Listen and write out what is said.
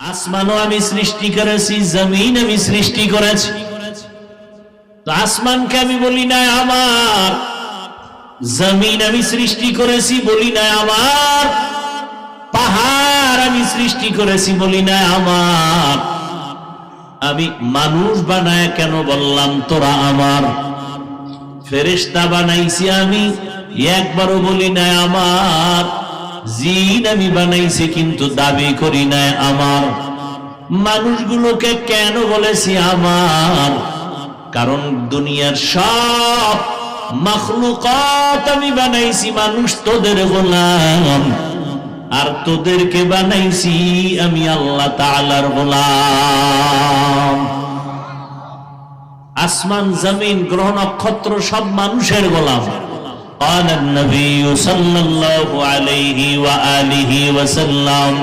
আসমানও আমি সৃষ্টি করেছি, জমিন আমি সৃষ্টি করেছি। তো আসমানকে আমি বলি না আমার, জমিন আমি সৃষ্টি করেছি বলি না আমার, পাহাড় আমি সৃষ্টি করেছি বলি না আমার। আমি মানুষ বানায় কেন বললাম তোরা আমার? ফেরেশতা বানাইছি আমি, একবারও বলি না আমার। জিন আমি বানাইছি কিন্তু দাবি করি না আমার। মানুষগুলোকে কেন বলেছি আমার? কারণ দুনিয়ার সব মাখলুকাত আমি বানাইছি মানুষ তোদের গোলাম, আর তোদেরকে বানাইছি আমি আল্লাহ তাআলার গোলাম। আসমান জমিন গ্রহ নক্ষত্র সব মানুষের গোলাম। قال النبي صلى الله عليه وآله وسلم